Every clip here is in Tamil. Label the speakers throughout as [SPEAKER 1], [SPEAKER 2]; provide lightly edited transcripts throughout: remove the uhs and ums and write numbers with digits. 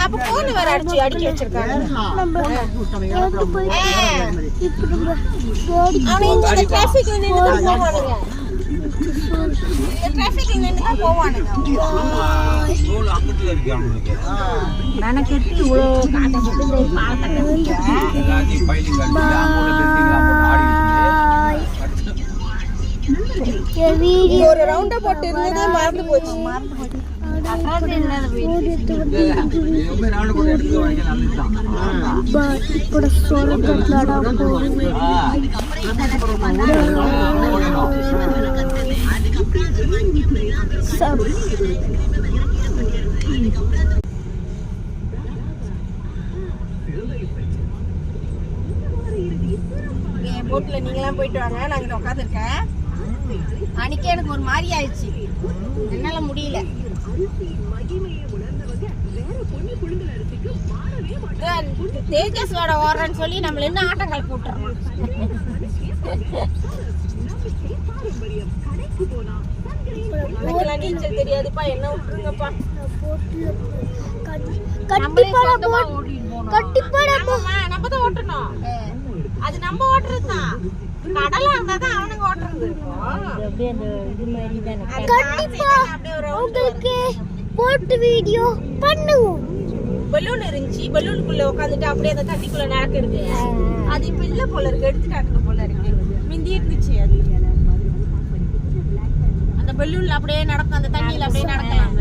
[SPEAKER 1] அப்ப போன் வேற அடிக்க வச்சிருக்காங்க. அவன் இந்த டிராஃபிக் நின்னு தான் போவானுங்க. இந்த டிராஃபிக் நின்னு தான் போவானுங்க. ஸ்கூல் அங்கத்துல இருக்கானுங்க. நானக்கெட்டி இவ்ளோ காட்ட போட்டு இந்த பாலத்தை கட்டிங்க. எல்லாத்தையும் ஃபைலிங் கட்டி அங்கோட பெண்டிங்ல போட்டு ஆடி வச்சிருக்கீங்க. ஒரு ரவுண்ட போட்டு இருந்ததே மறந்து போச்சு. அட்ராக்ட் என்னது ரொம்ப ரவுண்ட் போட்டு எடுத்து வாங்க நல்லதுதான். இப்படி சோரக்கட்டலடா போகுது. போட்ல நீங்களாம் போயிட்டு வாங்க, நான் இங்க உட்காந்துருக்கேன். அன்னைக்கு எனக்கு ஒரு மாதிரி ஆயிடுச்சு, என்னால முடியல. தேஜஸ்வோட ஓடுறேன்னு சொல்லி நம்மள என்ன ஆட்டங்கள் போட்டுறோம். நீச்சல் தெரியாதுப்பா, என்ன விட்டுருங்கப்பா. நம்ம தான் ஓட்டணும், அது நம்ம ஓட்டுறதுதான். கடலா இருந்தாதான் அவனுங்க ஓட்டுறது. போட்டு வீடியோ பண்ணுவோம். பலூன் இருந்துச்சு, பலூனுக்குள்ள உட்காந்துட்டு அப்படியே அந்த தண்ணிக்குள்ள நடக்கிறது. அது இப்ப இல்ல போல இருக்கு, எடுத்துட்டாங்க போல இருக்கு. மிந்தி இருந்துச்சு அது. அந்த பலூன்ல அப்படியே நடக்கும், அந்த தண்ணியில அப்படியே நடக்கலாம்.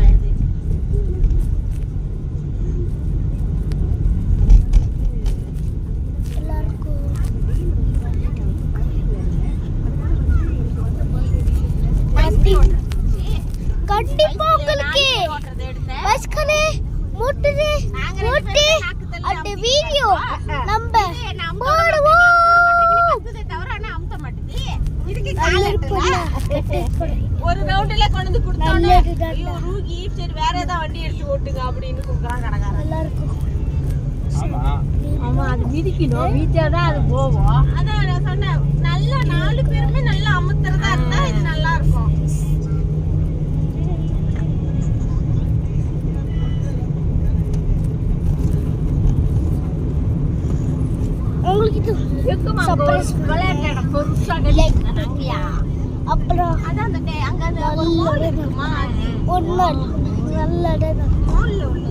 [SPEAKER 1] கண்டிப்பா உங்களுக்கு பஸ்கனே மோட்டரே ஓட்டி அந்த வீடியோ நம்ம போடுவோம். தவிர انا அமுத்த மாட்டேது. இதுக்கு ஒரு ரவுண்ட்ல கொண்டு வந்து கொடுத்தானே ஐயோ ரூகி, சரி வேற ஏதாவது வண்டி எடுத்து ஓட்டுங்க அப்படின்னு சொல்றாங்க கடைக்காரன். நல்லா இருக்கும். ஆமா ஆமா, அது மிதிக்கணும், மிதிச்சாதான் அது போகும். அதான் நான் சொன்னேன், நல்லா 4 பேருமே நல்லா அமுத்துறதா இருந்தா இது நல்லா இருக்கும். சர்ப்ரைஸ் விளையாட்டட பொறுசா கட்டியா. அப்புறம் அதான் அந்த அங்க அந்த ஒரு மால் இருக்குமா, ஒரு மால் நல்ல இடம். மால்ல உள்ள